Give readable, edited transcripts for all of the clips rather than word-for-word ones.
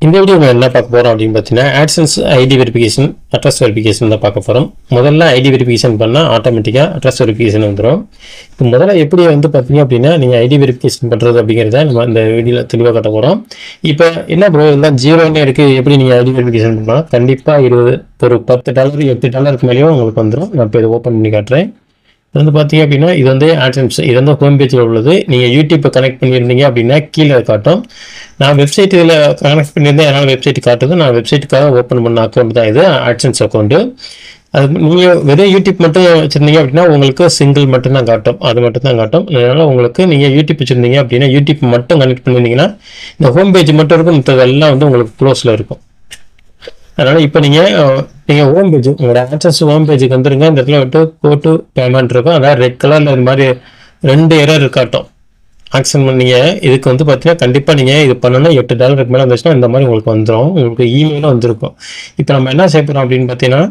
இந்த வீடியோ நம்ம என்ன பார்க்க போகிறோம் அப்படின்னு பார்த்தீங்கன்னா AdSense ID verification address verification தான் பார்க்க போகிறோம். முதல்ல ஐடி வெரிஃபிகேஷன் பண்ணால் ஆட்டோமேட்டிக்காக அட்ரஸ் வெரிஃபிகேஷன் வந்துடும். இப்போ முதல்ல எப்படி பார்த்தீங்க அப்படின்னா நீங்கள் ஐடி வெரிஃபிகேஷன் பண்ணுறது அப்படிங்கிறத நம்ம இந்த வீடியோவில் தெளிவாக காட்ட போகிறோம். இப்போ என்ன ப்ரோ எல்லாம் ஜீரோன்னு இருக்குது, எப்படி நீங்கள் ஐடி வெரிஃபிகேஷன் பண்ணலாம்? கண்டிப்பாக ஒரு $10 $8 மேலேயும் உங்களுக்கு வந்துடும். நான் இப்போ இதை ஓப்பன் பண்ணி காட்டுறேன். இது பார்த்தீங்க அப்படின்னா இது AdSense, இது ஹோம் பேஜில் உள்ளது. நீங்கள் யூடியூப்பை கனெக்ட் பண்ணியிருந்தீங்க அப்படின்னா கீழே காட்டும். நான் வெப்சைட் இதில் கனெக்ட் பண்ணியிருந்தேன், அதனால் வெப்சைட் காட்டுது. நான் வெப்சைட்டுக்காக ஓப்பன் பண்ண அக்கௌண்ட் தான் இது AdSense அக்கௌண்ட்டு. அது நீங்கள் வெறும் யூடியூப் மட்டும் வச்சுருந்தீங்க அப்படின்னா உங்களுக்கு சிங்கிள் மட்டும் தான் காட்டும், அது மட்டும் தான் காட்டும். அதனால் உங்களுக்கு நீங்கள் யூடியூப் வச்சுருந்தீங்க அப்படின்னா யூடியூப் மட்டும் கனெக்ட் பண்ணியிருந்தீங்கன்னா இந்த ஹோம் பேஜ் மட்டும் இருக்கும், மற்றதெல்லாம் உங்களுக்கு க்ளோஸில் இருக்கும். அதனால் இப்போ நீங்கள் ஹோம் பேஜ் உங்களோட AdSense ஹோம் பேஜுக்கு வந்துருங்க. இந்த இடத்துல விட்டு கோ டு பேமெண்ட் இருக்கும். அதாவது ரெட் கலரில் இது மாதிரி 2 எரர் காட்டும். ஆக்ஷன் பண்ணீங்க இதுக்கு பார்த்தீங்கன்னா கண்டிப்பாக நீங்கள் இது பண்ணணும். $8 மேலே வந்துச்சுன்னா இந்த மாதிரி உங்களுக்கு வந்துடும். உங்களுக்கு இமெயிலும் வந்திருக்கும். இப்போ நம்ம என்ன செய்ய போகிறோம் அப்படின்னு பார்த்தீங்கன்னா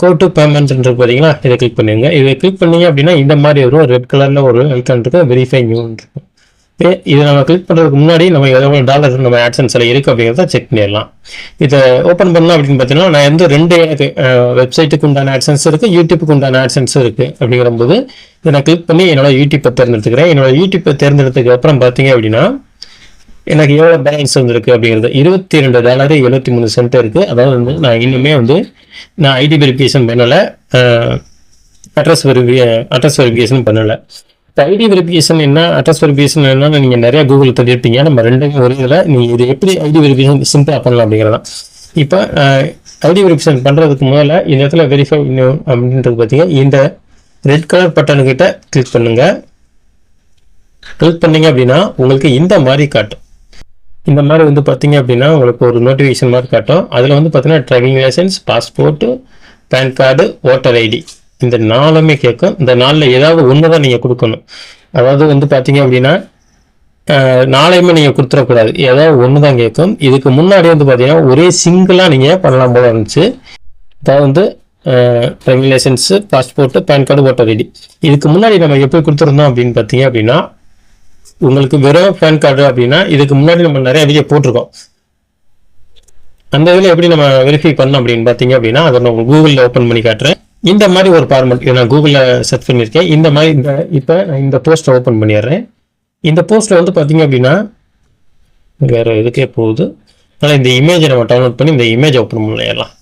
கோ டு பேமெண்ட்ன்றது பார்த்தீங்கன்னா இதை கிளிக் பண்ணுங்க. இதை கிளிக் பண்ணீங்க அப்படின்னா இந்த மாதிரி வரும். ரெட் கலரில் ஒரு ஐக்கான் இருக்குது, வெரிஃபை நியூன்னு இருக்கும். இதை நம்ம கிளிக் பண்ணுறதுக்கு முன்னாடி நம்ம எவ்வளோ டாலர் நம்ம AdSenseல இருக்குது அப்படிங்கிறத செக் பண்ணிடலாம். இதை ஓப்பன் பண்ணலாம் அப்படின்னு பார்த்தீங்கன்னா நான் 2 எனக்கு வெப்சைட்டுக்கு உண்டான AdSense இருக்குது, யூடியூப்புக்கு உண்டான AdSense இருக்குது. அப்படிங்கிறபோது இதை நான் கிளிக் பண்ணி என்னோட யூடியூப்பை தேர்ந்தெடுத்துக்கிறேன். என்னோட யூடியூப்பை தேர்ந்தெடுத்ததுக்கு அப்புறம் பார்த்தீங்க அப்படின்னா எனக்கு எவ்வளோ பேலன்ஸ் வந்துருக்கு அப்படிங்கிறது $22.73 இருக்குது. அதாவது நான் இன்னுமே நான் ஐடி வெரிஃபிகேஷன் பண்ணலை, அட்ரஸ் வெரிஃபிகேஷன் பண்ணலை. ஐடி வெரிஃபிகேஷன் என்ன, அட்ரஸ் வெரிஃபிகேஷன் என்னன்னு நீங்கள் நிறைய கூகுளில் தெரிஞ்சிருப்பீங்க. நம்ம ரெண்டுமே ஒரு இதில் நீங்கள் இது எப்படி ஐடி வெரிஃபிகேஷன் சிம்பிளாக பண்ணலாம் அப்படிங்கிறதான். இப்போ ஐடி வெரிஃபிகேஷன் பண்ணுறதுக்கு முதல்ல இந்த இடத்துல வெரிஃபை அப்படின்றது பார்த்தீங்க, இந்த ரெட் கலர் பட்டனுக்கிட்ட கிளிக் பண்ணுங்கள். கிளிக் பண்ணிங்க அப்படின்னா உங்களுக்கு இந்த மாதிரி காட்டும். இந்த மாதிரி பார்த்தீங்க அப்படின்னா உங்களுக்கு ஒரு நோட்டிஃபிகேஷன் மாதிரி காட்டும். அதில் பார்த்தீங்கன்னா driving licence, passport, pan card, voter ID இந்த 4மே கேட்கும். இந்த 4ல் ஏதாவது ஒன்று தான் நீங்கள் கொடுக்கணும். அதாவது பார்த்தீங்க அப்படின்னா 4யுமே நீங்கள் கொடுத்துடக்கூடாது, ஏதாவது ஒன்று தான் கேட்கும். இதுக்கு முன்னாடி பார்த்தீங்கன்னா ஒரே சிங்கிளாக நீங்கள் பண்ணலாம் போல இருந்துச்சு. அதாவது driving licence, passport, pan card, voter ID. இதுக்கு முன்னாடி நம்ம எப்படி கொடுத்துருந்தோம் அப்படின்னு பார்த்தீங்க அப்படின்னா உங்களுக்கு வெறும் பேன் கார்டு அப்படின்னா இதுக்கு முன்னாடி நம்ம நிறைய வீடியோ போட்டிருக்கோம். அந்த இதில் எப்படி நம்ம வெரிஃபை பண்ணோம் அப்படின்னு பார்த்தீங்க அப்படின்னா அதை நான் கூகுளில் ஓப்பன் பண்ணி காட்டுறேன். இந்த மாதிரி ஒரு ஃபார்மெட் இதை நான் கூகுளில் சர்ச் பண்ணியிருக்கேன். இந்த மாதிரி இப்போ நான் இந்த போஸ்ட்டை ஓப்பன் பண்ணிடுறேன். இந்த போஸ்ட்டில் பார்த்தீங்க அப்படின்னா வேறு இதுக்கே போகுது. அதனால் இந்த இமேஜை நம்ம டவுன்லோட் பண்ணி இந்த இமேஜை ஓப்பன் பண்ணிடலாம்.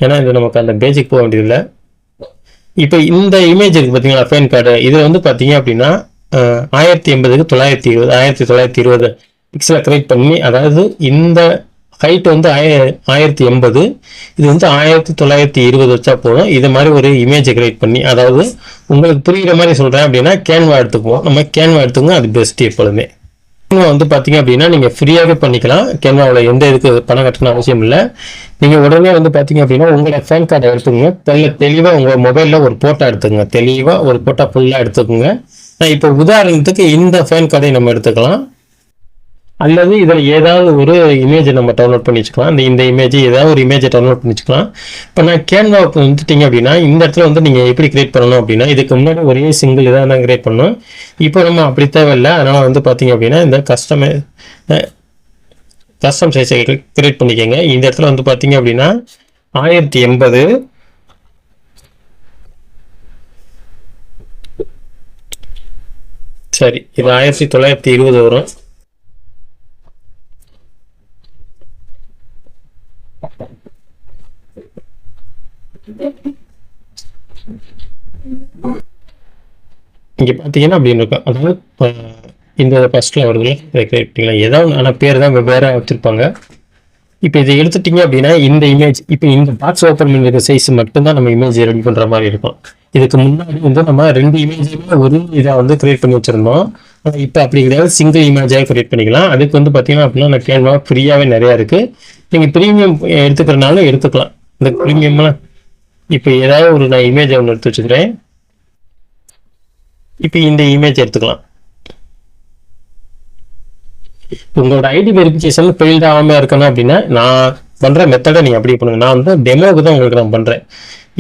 ஏன்னா இது நமக்கு அந்த பேஜுக்கு போக வேண்டியதில்லை. இப்போ இந்த இமேஜ் இருக்குது பார்த்தீங்களா, பேன் கார்டு. இது பார்த்தீங்க அப்படின்னா 1080க்கு 1920 பிக்சலை கிரியேட் பண்ணி, அதாவது இந்த ஹைட் 1080, இது 1920 வச்சா போதும். இது மாதிரி ஒரு இமேஜை கிரியேட் பண்ணி, அதாவது உங்களுக்கு புரிகிற மாதிரி சொல்கிறேன் அப்படின்னா கேன்வா எடுத்துக்குவோம். நம்ம கேன்வா எடுத்துக்கோங்க, அது பெஸ்ட்டு. எப்பொழுதுமே கேன்வா பார்த்தீங்க அப்படின்னா நீங்கள் ஃப்ரீயாகவே பண்ணிக்கலாம். கேன்வாவில் எந்த இதுக்கு பணம் கட்டணும் அவசியம் இல்லை. நீங்கள் உடனே பார்த்தீங்க அப்படின்னா உங்களோட பேன் கார்டை எடுத்துக்கோங்க. தெளிவாக உங்கள் மொபைலில் ஒரு ஃபோட்டோ எடுத்துக்கோங்க. தெளிவாக ஒரு ஃபோட்டோ ஃபுல்லாக எடுத்துக்கோங்க. இப்போ உதாரணத்துக்கு இந்த பேன் கார்டை நம்ம எடுத்துக்கலாம், அல்லது இதில் ஏதாவது ஒரு இமேஜை நம்ம டவுன்லோட் பண்ணி வச்சுக்கலாம். இந்த இமேஜ் ஏதாவது ஒரு இமேஜை டவுன்லோட் பண்ணி வச்சுக்கலாம். இப்போ நான் கேன்வாவுக்கு வந்துட்டீங்க அப்படின்னா இந்த இடத்துல நீங்கள் எப்படி கிரியேட் பண்ணணும் அப்படின்னா இதுக்கு முன்னாடி ஒரே சிங்கிள் இதாக தான் கிரியேட் பண்ணணும். இப்போ நம்ம அப்படி தேவையில்லை. அதனால் பார்த்தீங்க அப்படின்னா இந்த கஸ்டம் சைஸை கிரியேட் பண்ணிக்கோங்க. இந்த இடத்துல பார்த்தீங்க அப்படின்னா 1080, சரி இது 1920 வரும். இங்கே பார்த்தீங்கன்னா அப்படின்னு இருக்கும். அதாவது இந்த ஃபர்ஸ்ட்டில் வருதுல இதை கிரியேட் பண்ணிக்கலாம். ஏதாவது ஆனால் பேர் தான் வேறு வச்சுருப்பாங்க. இப்போ இதை எடுத்துட்டிங்க அப்படின்னா இந்த இமேஜ், இப்போ இந்த பாக்ஸ் ஓப்பன் பண்ணிருக்க சைஸ் மட்டும்தான் நம்ம இமேஜ் ரெடி பண்ணுற மாதிரி இருக்கும். இதுக்கு முன்னாடி நம்ம 2 இமேஜுமே ஒரு இதை கிரியேட் பண்ணி வச்சுருந்தோம். இப்போ அப்படி கிடையாது, சிங்கிள் இமேஜாக கிரியேட் பண்ணிக்கலாம். அதுக்கு பார்த்தீங்கன்னா அப்படின்னா நான் கேன்வா ஃப்ரீயாகவே நிறையா இருக்குது. நீங்கள் ப்ரீமியம் எடுத்துக்கிறனாலும் எடுத்துக்கலாம். இந்த ப்ரீமியம்லாம் இப்போ ஏதாவது ஒரு நான் இமேஜை ஒன்று எடுத்து வச்சுக்கிறேன். இப்போ இந்த இமேஜ் எடுத்துக்கலாம். உங்களோட ஐடி வெரிஃபிகேஷன் ஃபெயில்ட் ஆகாமல் இருக்கணும் அப்படின்னா நான் பண்ணுற மெத்தடை நீங்கள் அப்படி பண்ணுங்க. நான் டெமோவுக்கு தான் உங்களுக்கு நான் பண்ணுறேன்.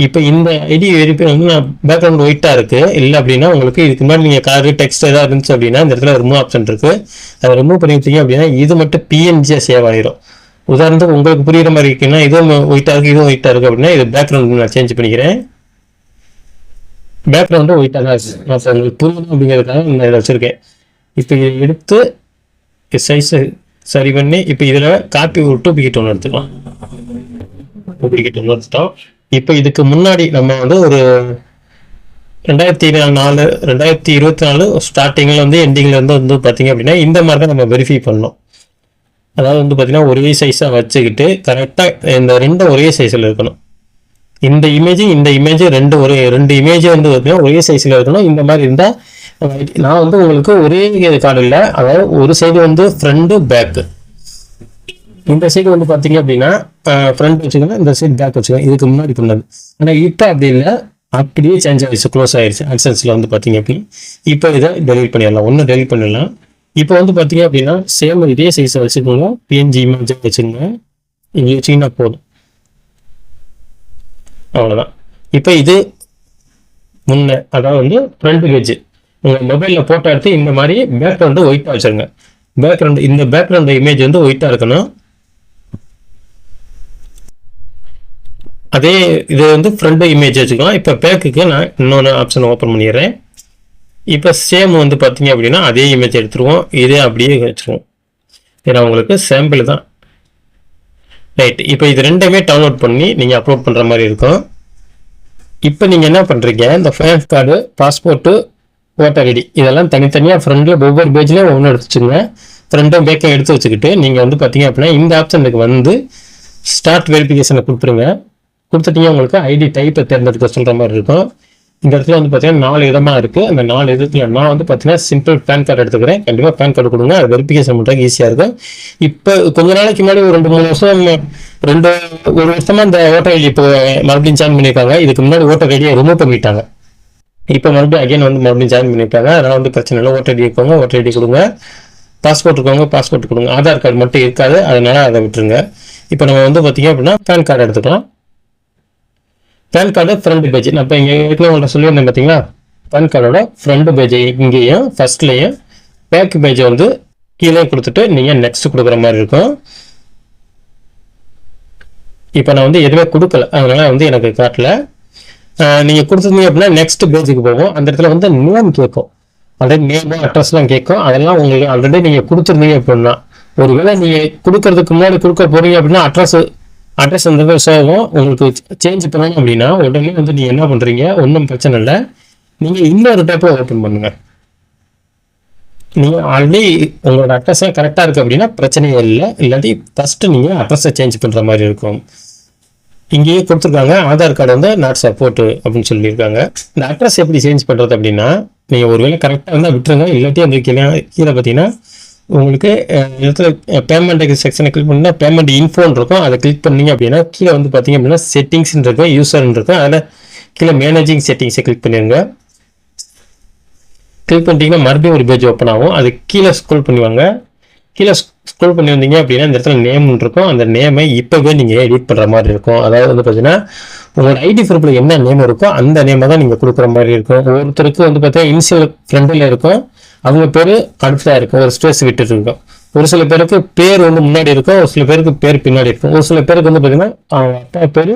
இப்போ இந்த ஐடி வெரிஃபை வந்து நான் பேக்ரவுண்ட் ஒயிட்டாக இருக்குது இல்லை அப்படின்னா உங்களுக்கு இதுக்கு முன்னாடி நீங்கள் கலரு டெக்ஸ்ட் ஏதாவது இருந்துச்சு அப்படின்னா இந்த இடத்துல ரிமூவ் ஆப்ஷன் இருக்குது. அதை ரிமூவ் பண்ணிட்டீங்க அப்படின்னா இது மட்டும் பிஎன்ஜியாக சேவ் ஆகிடும். உதாரணத்துக்கு உங்களுக்கு புரியுற மாதிரி இருக்குன்னா இதுவும் ஒயிட்டாக இருக்குது இதுவும் ஒயிட்டாக இருக்குது அப்படின்னா இது பேக்ரவுண்ட் நான் சேஞ்ச் பண்ணிக்கிறேன். பேக்ரவுண்டும் ஒயிட்டாக தான் இருக்குது. நான் உங்களுக்கு புரியணும் அப்படிங்கிறதுக்காக நான் இதை வச்சுருக்கேன். இப்போ இதை எடுத்து சைஸை சரி பண்ணி இப்போ இதில் காப்பி ஒரு டூப்ளிகேட் ஒன்று எடுத்துக்கலாம். டூப்ளிகேட் ஒன்று எடுத்துட்டோம். இப்போ இதுக்கு முன்னாடி நம்ம வந்து ஒரு 2024 ஸ்டார்டிங்கில் வந்து எண்டிங்கில் வந்து பார்த்தீங்க அப்படின்னா இந்த மாதிரி தான் நம்ம வெரிஃபை பண்ணோம். அதாவது வந்து பார்த்தீங்கன்னா ஒரே சைஸாக வச்சுக்கிட்டு கரெக்டாக இந்த ரெண்டும் ஒரே சைஸில் இருக்கணும். இந்த இமேஜ் ரெண்டு இமேஜ் வந்து பார்த்தீங்கன்னா ஒரே சைஸில் இருக்கணும். இந்த மாதிரி இருந்தால் நான் வந்து உங்களுக்கு ஒரே கார்டு இல்லை, அதாவது ஒரு சைடு வந்து ஃப்ரண்ட்டு பேக்கு, இந்த சைடு வந்து பார்த்தீங்க அப்படின்னா ஃப்ரண்ட் வச்சுக்கோங்க, இந்த சைடு பேக் வச்சுக்கோங்க. இதுக்கு முன்னாடி பண்ணது. ஆனால் இப்போ அப்படி இல்லை, அப்படியே சேஞ்ச் ஆகிடுச்சு, க்ளோஸ் ஆகிடுச்சு. ஆட்சன்ஸில் வந்து பார்த்தீங்க அப்படி இப்போ இதை டெலிட் பண்ணிடலாம். ஒன்று டெலிட் பண்ணிடலாம். இப்போ வந்து பார்த்தீங்க அப்படின்னா சேம் இதே சைஸை வச்சுக்கோங்க, பிஎன்ஜி இமேஜ் வச்சுக்கோங்க. இங்கே வச்சிங்கன்னா போதும், அவ்வளோதான். இப்போ இது முன்ன, அதாவது வந்து ஃப்ரண்ட் பேஜ் உங்கள் மொபைலில் ஃபோட்டோ எடுத்து இந்த மாதிரி பேக்ரவுண்டு ஒயிட்டாக வச்சுருங்க. இந்த பேக்ரவுண்ட் இமேஜ் வந்து ஒயிட்டாக இருக்கணும். அதே இது வந்து ஃப்ரண்ட் இமேஜ் வச்சுக்கலாம். இப்போ பேக்குக்கு நான் இன்னொன்று ஆப்ஷன் ஓப்பன் பண்ணிடுறேன். இப்போ சேம் வந்து பார்த்தீங்க அப்படின்னா அதே இமேஜ் எடுத்துருவோம், இதே அப்படியே வச்சுருவோம். ஏன்னா உங்களுக்கு சாம்பிள் தான். ரைட், இப்போ இது ரெண்டுமே டவுன்லோட் பண்ணி நீங்கள் அப்லோட் பண்ணுற மாதிரி இருக்கும். இப்போ நீங்கள் என்ன பண்ணுறீங்க, இந்த pan card, passport, voter ID இதெல்லாம் தனித்தனியாக ஃப்ரண்டில் ஒவ்வொரு பேஜ்லேயும் ஒன்று எடுத்து வச்சுக்கோங்க. ஃப்ரண்டும் பேக்கையும் எடுத்து வச்சுக்கிட்டு நீங்கள் வந்து பார்த்தீங்க அப்படின்னா இந்த ஆப்ஷனுக்கு வந்து ஸ்டார்ட் வெரிஃபிகேஷனை கொடுத்துருங்க. கொடுத்துட்டீங்க, உங்களுக்கு ஐடி டைப்பை தேர்ந்தெடுக்க சொல்கிற மாதிரி இருக்கும். இந்த இடத்துல வந்து பார்த்தீங்கன்னா 4 இடமாக இருக்குது. அந்த 4 இடத்துல நான் வந்து பார்த்தீங்கன்னா சிம்பிள் பேன் கார்டு எடுத்துக்கிறேன். கண்டிப்பாக பேன் கார்டு கொடுங்க, அது வெரிஃபிகேஷன் பண்ணுறதுக்கு ஈஸியாக இருக்கும். இப்போ கொஞ்ச நாளைக்கு முன்னாடி ஒரு 2-3 வருஷம், ஒரு வருஷமாக இந்த ஓட்டர் ஐடி இப்போ மறுபடியும் ஜாயின் பண்ணியிருக்காங்க. இதுக்கு முன்னாடி ஓட்டர் ஐடியை ரிமூவ் பண்ணிட்டாங்க. இப்போ மறுபடியும் ஜாயின் பண்ணியிருக்காங்க. அதனால் வந்து பிரச்சனை இல்லை. ஓட்டர் ஐடி இருக்கவங்க ஓட்டர் ஐடி கொடுங்க, பாஸ்போர்ட் இருக்கவங்க பாஸ்போர்ட் கொடுங்க. ஆதார் கார்டு மட்டும் இருக்காது, அதனால அதை விட்டுருங்க. இப்போ நம்ம வந்து பார்த்தீங்க அப்படின்னா பேன் கார்டு எடுத்துக்கலாம். பேன் கார்டு ஃப்ரண்ட் பேஜ் நான் இப்போ இங்கே உங்கள்கிட்ட சொல்லியிருந்தேன் பார்த்தீங்களா, பேன் கார்டோட ஃப்ரண்ட் பேஜை இங்கேயும் ஃபர்ஸ்ட்லேயும் பேக் பேஜை வந்து கீழே கொடுத்துட்டு நீங்கள் நெக்ஸ்ட் கொடுக்குற மாதிரி இருக்கும். இப்போ நான் வந்து எதுவுமே கொடுக்கல, அதனால வந்து எனக்கு காட்டல. நீங்கள் கொடுத்துருந்தீங்க அப்படின்னா நெக்ஸ்ட் பேஜுக்கு போகும். அந்த இடத்துல வந்து நேம் கேட்கும், ஆல்ரெடி நேமோ அட்ரஸ்லாம் கேட்கும். அதெல்லாம் உங்களுக்கு ஆல்ரெடி நீங்கள் கொடுத்துருந்தீங்க அப்படின்னா, ஒருவேளை நீங்கள் கொடுக்கறதுக்கு முன்னாடி கொடுக்க போகிறீங்க அப்படின்னா அட்ரஸ் அந்த சேவும் உங்களுக்கு சேஞ்ச் பண்ணணும் அப்படின்னா உடனே வந்து நீங்கள் என்ன பண்ணுறீங்க, ஒன்றும் பிரச்சனை இல்லை, நீங்கள் இன்னொரு டைப்பில் ஓப்பன் பண்ணுங்கள். நீங்கள் ஆல்ரெடி உங்களோட அட்ரஸை கரெக்டாக இருக்குது அப்படின்னா பிரச்சனையே இல்லை. இல்லாட்டி ஃபஸ்ட்டு நீங்கள் அட்ரஸை சேஞ்ச் பண்ணுற மாதிரி இருக்கும். இங்கேயே கொடுத்துருக்காங்க, ஆதார் கார்டு வந்து நாட் சப்போர்ட் அப்படின்னு சொல்லியிருக்காங்க. இந்த அட்ரஸ் எப்படி சேஞ்ச் பண்ணுறது அப்படின்னா, நீங்கள் ஒருவேளை கரெக்டாக இருந்தால் விட்டுருங்க. இல்லாட்டி அந்த கீழே பார்த்தீங்கன்னா உங்களுக்கு இடத்துல பேமெண்ட் செக்ஷனை கிளிக் பண்ணினா பேமெண்ட் இன்ஃபோன்னு இருக்கும். அதை கிளிக் பண்ணீங்க அப்படின்னா கீழே வந்து பார்த்தீங்க அப்படின்னா செட்டிங்ஸ்ன்னு இருக்கும், யூசர்ன்னு இருக்கும். அதில் கீழே மேனேஜிங் செட்டிங்ஸை கிளிக் பண்ணிடுங்க. கிளிக் பண்ணிட்டீங்கன்னா மறுபடியும் ஒரு பேஜ் ஓப்பன் ஆகும். அது கீழே ஸ்க்ரோல் பண்ணுவாங்க. கீழே ஸ்க்ரோல் பண்ணி வந்தீங்க அப்படின்னா இந்த இடத்துல நேம்னு இருக்கும். அந்த நேமை இப்போவே நீங்கள் எடிட் பண்ணுற மாதிரி இருக்கும். அதாவது வந்து பார்த்தீங்கன்னா உங்களோட ஐடி ப்ரூஃபில் என்ன நேம் இருக்கோ அந்த நேமை தான் நீங்கள் கொடுக்குற மாதிரி இருக்கும். ஒருத்தருக்கு வந்து பார்த்தீங்கன்னா இனிஷியல் ஃப்ரண்டில் இருக்கும், அவங்க பேர் அடுத்ததாக இருக்கும், ஒரு ஸ்பேஸ் விட்டுட்டு இருக்கும். ஒரு சில பேருக்கு பேர் வந்து முன்னாடி இருக்கும், ஒரு சில பேருக்கு பேர் பின்னாடி இருக்கும். ஒரு சில பேருக்கு வந்து பார்த்தீங்கன்னா அவங்க அப்பா பேர்,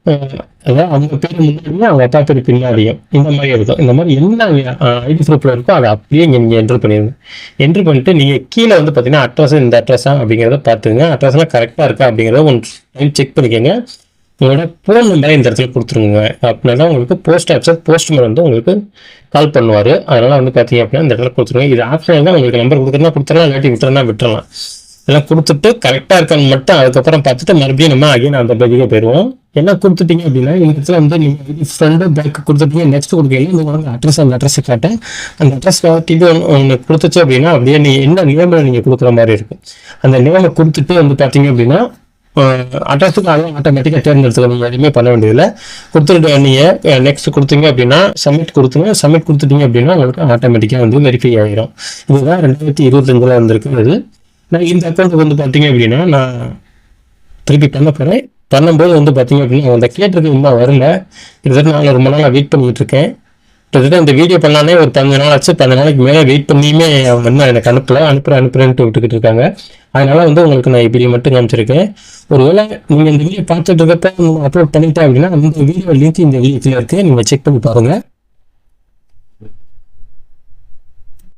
அதாவது அவங்க பேர் முன்னாடியும் அவங்க அப்பா பேர் பின்னாடியும் இந்த மாதிரி இருக்கும். இந்த மாதிரி என்ன ஐடி ப்ரூஃபில் இருக்கோ அதை அப்படியே நீங்கள் என்ட்ரு பண்ணிடுங்க. என்ட்ரு பண்ணிட்டு நீங்கள் கீழே வந்து பார்த்தீங்கன்னா அட்ரஸ் இந்த அட்ரஸா அப்படிங்கிறத பார்த்துங்க. அட்ரஸ்லாம் கரெக்டாக இருக்கா அப்படிங்கிறத ஒன்று டைம் செக் பண்ணிக்கோங்க. உங்களோட ஃபோன் நம்பரை இந்த இடத்துல கொடுத்துருங்க. அப்படின்னா தான் உங்களுக்கு போஸ்ட்மேன் வந்து உங்களுக்கு கால் பண்ணுவார். அதனால் வந்து பார்த்தீங்க அப்படின்னா இந்த இடத்துல கொடுத்துருங்க. இது ஆப்ஷன் தான், உங்களுக்கு நம்பர் கொடுக்குறதுனா கொடுத்துடலாம், இல்லாட்டி விட்டுறலாம். இதெல்லாம் கொடுத்துட்டு கரெக்டாக இருக்கான்னு மட்டும் அதுக்கப்புறம் பார்த்துட்டு மறுபடியும் நம்ம அகைன் அந்த பேஜுக்கே போயிடுவோம். என்ன கொடுத்துட்டீங்க அப்படின்னா இந்த இடத்துல வந்து நீங்கள் ஃப்ரண்ட் பேக் கொடுத்துட்டீங்க, நெக்ஸ்ட் கொடுக்கல இந்த வந்து அந்த அட்ரஸை காட்டேன். அந்த அட்ரஸ் இது ஒன்று கொடுத்துச்சு அப்படின்னா அப்படியே நீங்கள் என்ன நேமில் நீங்கள் கொடுக்குற மாதிரி இருக்கும். அந்த நேமை கொடுத்துட்டு வந்து பார்த்தீங்க அப்படின்னா அட்ரஸுக்கு அதுவும் ஆட்டோமேட்டிக்காக தேர்ந்தெடுத்துக்க, நீங்கள் எதுவுமே பண்ண வேண்டியதில்லை. கொடுத்துட்டு நீங்கள் நெக்ஸ்ட் கொடுத்தீங்க அப்படின்னா சப்மிட் கொடுத்துட்டீங்க அப்படின்னா உங்களுக்கு ஆட்டோமேட்டிக்காக வந்து வெரிஃபை ஆகிடும். இதுதான் 2025 வந்திருக்கு. நான் இந்த அக்கௌண்ட்டுக்கு வந்து பார்த்தீங்க அப்படின்னா நான் திருப்பி பண்ண போகிறேன். பண்ணும்போது வந்து பார்த்தீங்க அப்படின்னா அந்த கேட்டிருக்கு இன்னும் வரல. கிட்டத்தட்ட நான் ரொம்ப நாளாக வெயிட் பண்ணிகிட்டு இருக்கேன். கிட்டத்தட்ட இந்த வீடியோ பண்ணாலே ஒரு 15 நாள் ஆச்சு. 15 நாளைக்கு மேலே வெயிட் பண்ணியுமே அவங்க இன்னும் எனக்கு அனுப்புறேன்ட்டு விட்டுக்கிட்டு இருக்காங்க. அதனால வந்து உங்களுக்கு நான் இப்படி மட்டும் காமிச்சிருக்கேன். ஒருவேளை நீங்கள் இந்த வீடியோ பார்த்துட்டு இருக்கப்ப அப்லோட் பண்ணிட்டேன் அப்படின்னா அந்த வீடியோ லிங்க் இந்த வீடியோவில் இருக்குது, நீங்கள் செக் பண்ணி பாருங்கள்.